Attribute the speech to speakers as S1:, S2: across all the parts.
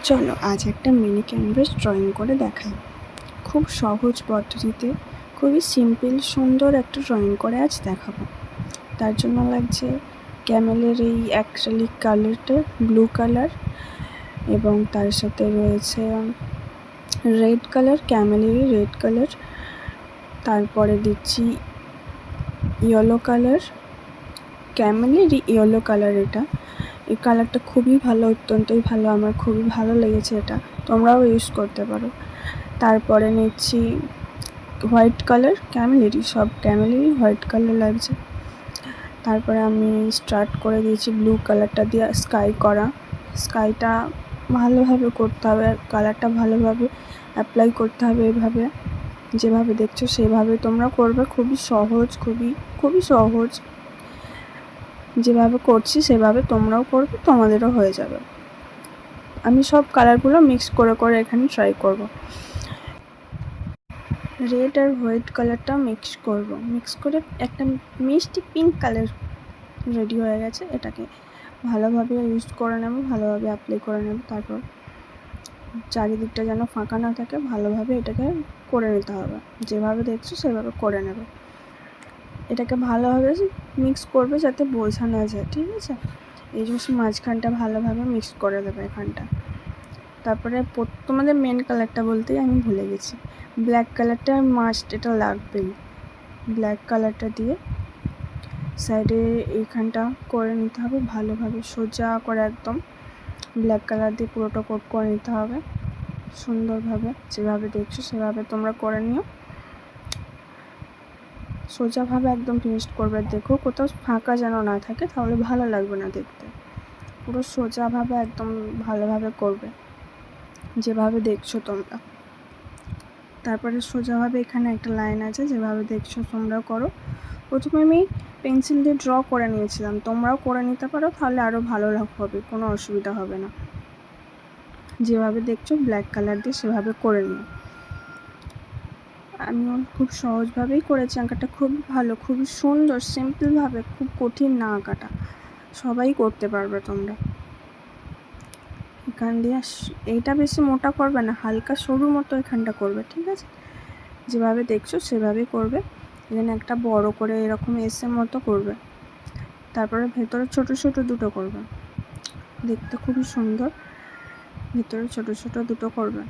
S1: চলো আজ একটা মিনি ক্যানভাস ড্রয়িং করে দেখাই। খুব সহজ পদ্ধতিতে খুবই সিম্পল সুন্দর একটা ড্রয়িং করে আজ দেখাবো। তার জন্য লাগছে ক্যামেলের এই অ্যাক্রিলিক কালারটা, ব্লু কালার, এবং তার সাথে রয়েছে রেড কালার, ক্যামেলেরই রেড কালার। তারপরে দিচ্ছি ইয়েলো কালার, ক্যামেলেরই ইয়েলো কালার। এই কালারটা খুবই ভালো, অত্যন্তই ভালো, আমার খুবই ভালো লেগেছে এটা, তোমরাও ইউজ করতে পারো। তারপরে নিচ্ছি হোয়াইট কালার, সব ক্যামেলেরই হোয়াইট কালার লাগছে। তারপরে আমি স্টার্ট করে দিয়েছি ব্লু কালারটা দিয়ে স্কাই করা। স্কাইটা ভালোভাবে করতে হবে, কালারটা ভালোভাবে অ্যাপ্লাই করতে হবে। এভাবে যেভাবে দেখছো সেভাবে তোমরা করবে, খুবই সহজ, খুবই সহজ। যেভাবে করছি সেভাবে তোমরাও করবে, তোমাদেরও হয়ে যাবে। আমি সব কালারগুলো মিক্স করে এখানে ট্রাই করব। রেড আর হোয়াইট কালারটা মিক্স করে একটা মিষ্টি পিঙ্ক কালার রেডি হয়ে গেছে। এটাকে ভালোভাবে ইউজ করে নেব, ভালোভাবে অ্যাপ্লাই করে নেব। তারপর চারিদিকটা যেন ফাঁকা না থাকে, ভালোভাবে এটাকে করে নিতে হবে। যেভাবে দেখছো সেভাবে করে নেবে। এটাকে ভালোভাবে মিক্স করবে যাতে বোঝা না যায়, ঠিক আছে? এই জন্য মাঝখানটা ভালোভাবে মিক্স করে দেবে এখানটা। তারপরে তোমাদের মেন কালারটা বলতেই আমি ভুলে গেছি, ব্ল্যাক কালারটা মাস্ট, এটা লাগবেই। ব্ল্যাক কালারটা দিয়ে সাইডে এইখানটা করে নিতে হবে ভালোভাবে, সোজা করে একদম ব্ল্যাক কালার দিয়ে পুরোটা কোট করে নিতে হবে সুন্দরভাবে। যেভাবে দেখছো সেভাবে তোমরা করে নিও, সোজাভাবে একদম ফিনিশ করবে। দেখো কোথাও ফাঁকা যেন না থাকে, তাহলে ভালো লাগবে না দেখতে। পুরো সোজাভাবে একদম ভালোভাবে করবে যেভাবে দেখছো তোমরা। তারপরে সোজাভাবে এখানে একটা লাইন আছে, যেভাবে দেখছো তোমরা করো। প্রথমে আমি পেন্সিল দিয়ে ড্র করে নিয়েছিলাম, তোমরাও করে নিতে পারো, তাহলে আরও ভালো হবে, কোনো অসুবিধা হবে না। যেভাবে দেখছো ব্ল্যাক কালার দিয়ে সেভাবে করে নিও। আমিও খুব সহজভাবেই করেছি, আঁকাটা খুব ভালো, খুবই সুন্দর, সিম্পলভাবে, খুব কঠিন না আঁকাটা, সবাই করতে পারবে তোমরা। এখান দিয়ে এইটা বেশি মোটা করবে না, হালকা সরু মতো এখানটা করবে, ঠিক আছে? যেভাবে দেখছো সেভাবেই করবে। এখানে একটা বড় করে এরকম এসের মতো করবে, তারপরে ভেতরে ছোট ছোট দুটো করবে, দেখতে খুবই সুন্দর। ভেতরে ছোট ছোট দুটো করবে,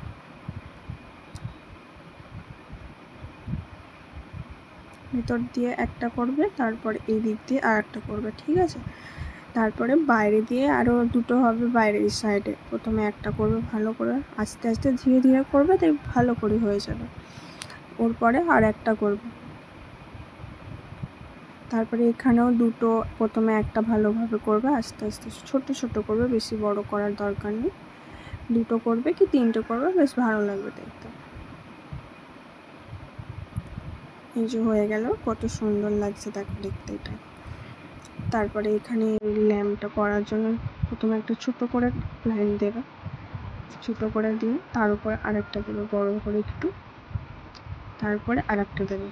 S1: ভেতর দিয়ে একটা করবে, তারপরে এই দিক দিয়ে আর একটা করবে, ঠিক আছে? তারপরে বাইরে দিয়ে আরও দুটো হবে, বাইরের সাইডে প্রথমে একটা করবে, ভালো করে আস্তে আস্তে ধীরে ধীরে করবে, তাই ভালো করে হয়ে যাবে। ওর পরে আর একটা করবে, তারপরে এখানেও দুটো, প্রথমে একটা ভালোভাবে করবে, আস্তে আস্তে ছোট ছোট করবে, বেশি বড় করার দরকার নেই। দুটো করবে কি তিনটে করবে, বেশ ভালো লাগবে দেখতে। এই যে হয়ে গেল, কত সুন্দর লাগছে দেখো দেখতে এটা। তারপরে এখানে ল্যাম্পটা করার জন্য প্রথমে একটা ছোট করে লাইন দেবে, ছোট করে দিয়ে তার উপরে আরেকটা দেবে বড় করে একটু, তারপরে আরেকটা দেবে,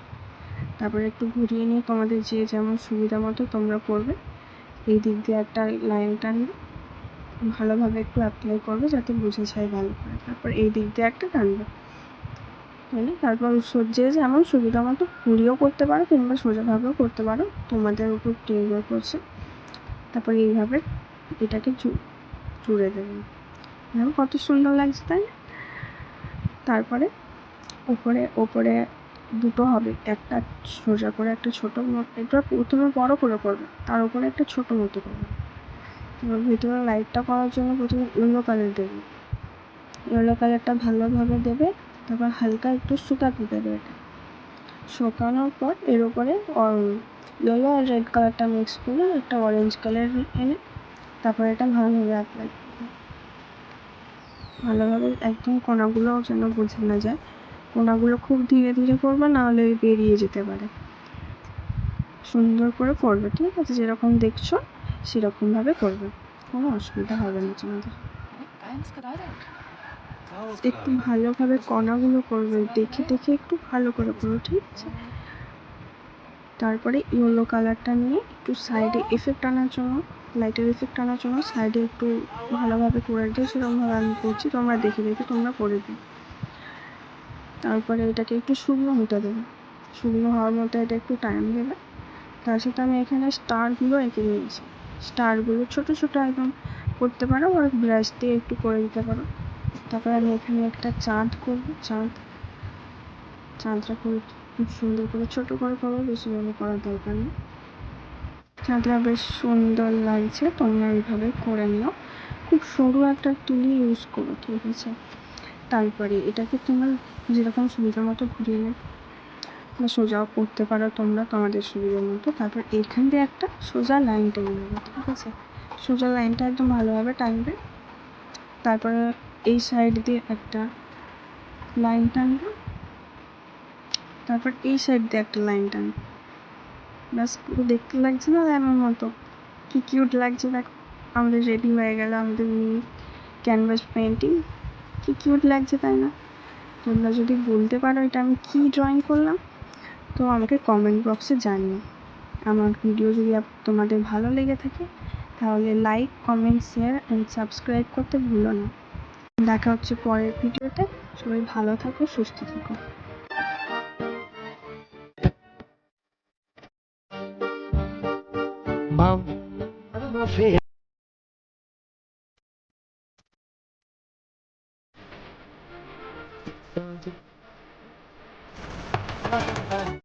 S1: তারপরে একটু ঘুরিয়ে নিয়ে তোমাদের যে যেমন সুবিধা মতো তোমরা করবে। এই দিক দিয়ে একটা লাইন টানবে, ভালোভাবে একটু অ্যাপ্লাই করবে যাতে বুঝে যায় ভালো করে। তারপর এই দিক দিয়ে একটা টানবে, তাহলে তারপর যে যেমন সুবিধা মতো ঘুরিয়েও করতে পারো কিংবা সোজাভাবেও করতে পারো, তোমাদের উপর নির্ভর করছে। তারপর এইভাবে এটাকে জুড়ে দেবেন, দেখো কত সুন্দর লাগছে, তাই? তারপরে ওপরে দুটো হবে, একটা সোজা করে একটা ছোট, এটা প্রথমে বড় করে করবে, তার উপরে একটা ছোট মতো করবে। এবার ভিতরে লাইটটা করার জন্য প্রথমে ইয়েলো কালার দেবে, ইয়েলো কালারটা ভালোভাবে দেবে, তারপর হালকা একটু শুকাতে দেবে। এটা শুকানোর পর এর উপরে ইয়েলো আর রেড কালারটা মিক্স করে একটা অরেঞ্জ কালার এনে তারপর এটা ভালোভাবে অ্যাপ্লাই করবে। ভালোভাবে একদম কোনাগুলোও যেন বোঝা না যায়, কোনাগুলো খুব ধীরে ধীরে করবে, নাহলে বেরিয়ে যেতে পারে। সুন্দর করে করবে, ঠিক আছে? যেরকম দেখছো সেরকমভাবে করবে, কোনো অসুবিধা হবে না তোমাদের। একটু ভালোভাবে কণাগুলো করবে, দেখে দেখে একটু ভালো করে করো, ঠিক আছে? তারপরে ইয়েলো কালারটা নিয়ে একটু সাইডে এফেক্ট আনার জন্য লাইটের এফেক্ট আনার জন্য সাইডে একটু ভালোভাবে করে দিই, সেরকমভাবে আমি করছি, তোমরা দেখে দেখে তোমরা করে দিও। তারপরে এটাকে একটু শুকনো হতে দেবে, শুকনো হওয়ার মতো এটা একটু টাইম দেবে। তার সাথে আমি এখানে স্টারগুলো এঁকে নিয়েছি, স্টারগুলো ছোটো ছোটো একদম করতে পারো, আর ব্রাশ দিয়ে একটু করে দিতে পারো। তারপরে আমি এখানে একটা চাঁদ করবো, চাঁদটা করে খুব সুন্দর করে ছোটো করে করবো, বেশি বড় করার দরকার নেই। চাঁদটা বেশ সুন্দর লাগছে, তোমরা এইভাবে করে নিও। খুব সরু একটা তুলি ইউজ করো, ঠিক আছে? তারপরে এটাকে তোমরা যেরকম সুবিধার মতো ঘুরিয়ে নেবে বা সোজাও করতে পারো তোমরা তোমাদের সুবিধার মতো। তারপর এখান দিয়ে একটা সোজা লাইন টেনে নেবে, ঠিক আছে? সোজা লাইনটা একদম ভালোভাবে টানবে। তারপরে এই সাইড দিয়ে একটা লাইন টানবে, তারপর এই সাইড দিয়ে একটা লাইন টানবে। ব্যাস, পুরো দেখতে লাগছে না ল্যামের মতো? কি কিউট লাগছে দেখো। আমাদের রেডি হয়ে গেল আমাদের মিনি ক্যানভাস পেন্টিং। কি কিউট লাগছে, তাই না? তোমরা যদি বলতে পারো এটা আমি কি ড্রয়িং করলাম, তো আমাকে কমেন্ট বক্সে জানিও। আমার ভিডিও যদি তোমাদের ভালো লেগে থাকে তাহলে like, comment, share and subscribe করতে ভুলো না। দেখা হচ্ছে পরের ভিডিওতে। সবাই ভালো থাকো, সুস্থ থাকো।
S2: Mom, I don't know if